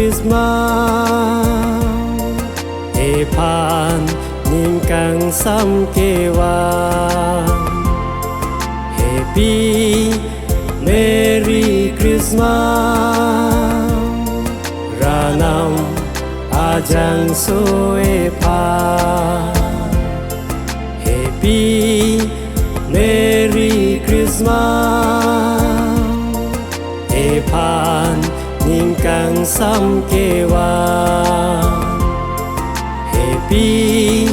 Christmas e pan ning kang sam kewa Happy Merry Christmas Ranam ajang soe pan Happy Merry Christmas e pan ning kang sam kewa Happy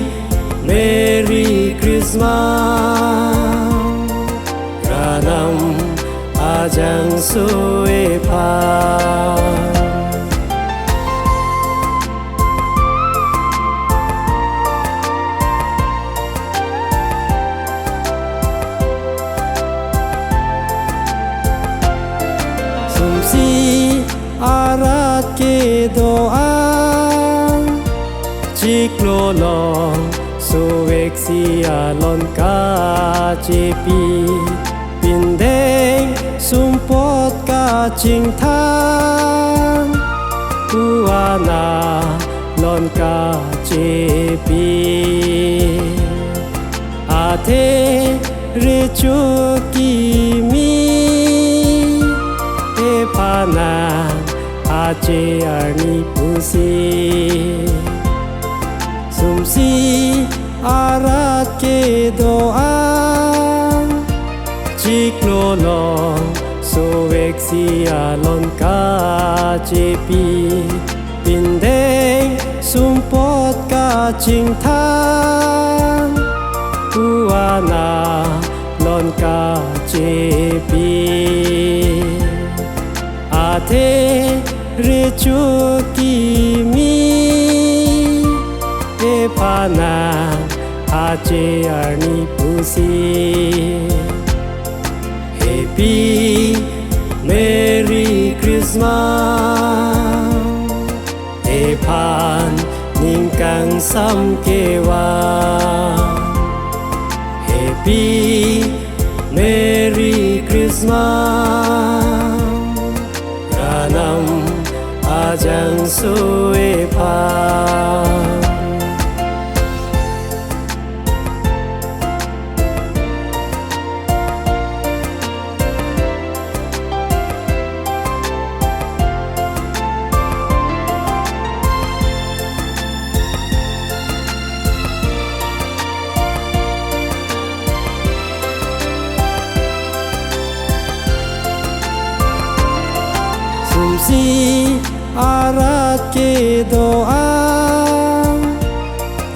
Merry Christmas Ranam ajang soe pan Sumsi arat ke doa Ciklo long suwek siya lon ka jepi Pindeng sumpot ka ching thang Puana lon ka jepi Ate recho kimi E pana ace arni pusi Sumsi arat ke doa Ciklo long suwek siya lon ka jepi Pindeng sumpot ka ching thang Puana lon ka jepi Ate recho kimi E pana ace arni pusi Happy Merry Christmas E pan ning kang sam kewa Happy Merry Christmas Ranam ajang soe pan Sumsi arat ke doa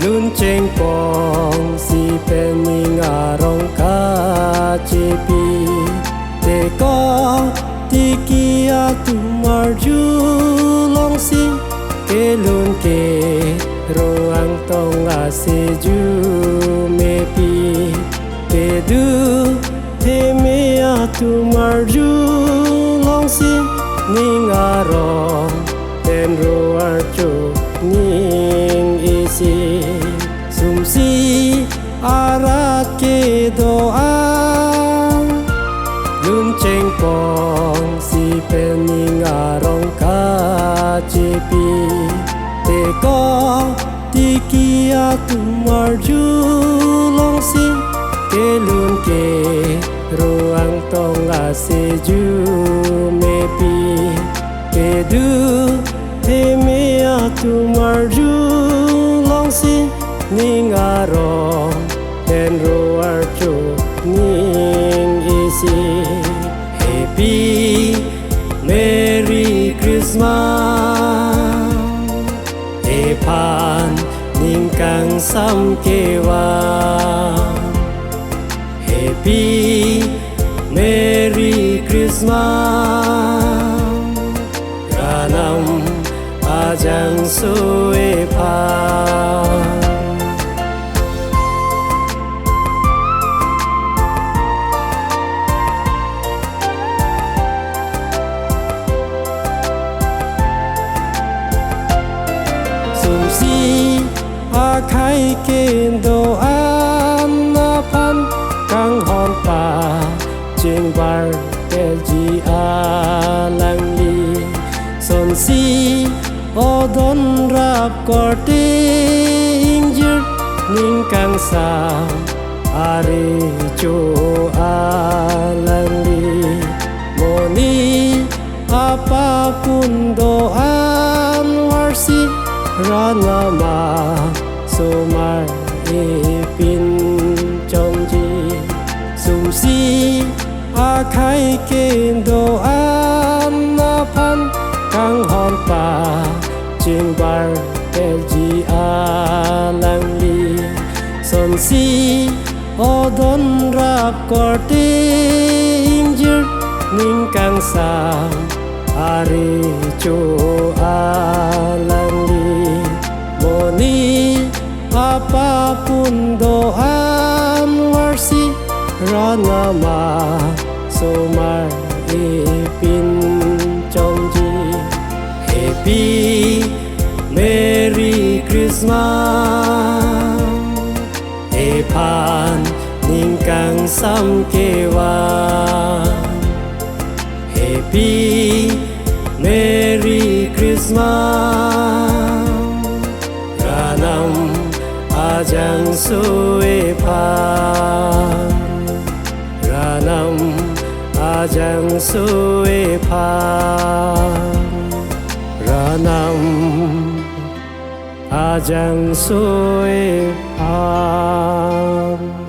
Lun cheng pong si pening arong ka jepi Te ko tiki atu marju long si Ke lun ke roang tong ase ju mepi Te du te me atu marju long si Ning arong ten roar cho ning isi Sumsi arat ke doa Lun cheng pong si pening arong ka jepi Te ko tiki atu marju long si Ke lun ke roang tong ase ju mepi Ke du te me atu marju long si Ning arong ten roar cho ning isi Happy Merry Christmas E pan ning kang sam kewa Happy Merry Christmas Ranam ajang soe pan Sumsi akai kendo anapan kang hon pa ching bar te ji alang li son si ô đón rap có tiếng dứt nhưng càng xa ari cho alang li moni apapun doan warsi ranama sumar ipin chongji sumsi akai ken doan napan kang hon pa ching bar ji alang li son si ô đón rap có tiếng dứt nhưng càng xa ari cho alang li moni apapun doan warsi ranama sumar ipin chongji happy merry christmas pan ning kang sam kewa happy merry christmas ranam ajang suwe pan ranam ajang suwe pan ranam ajang suwe pan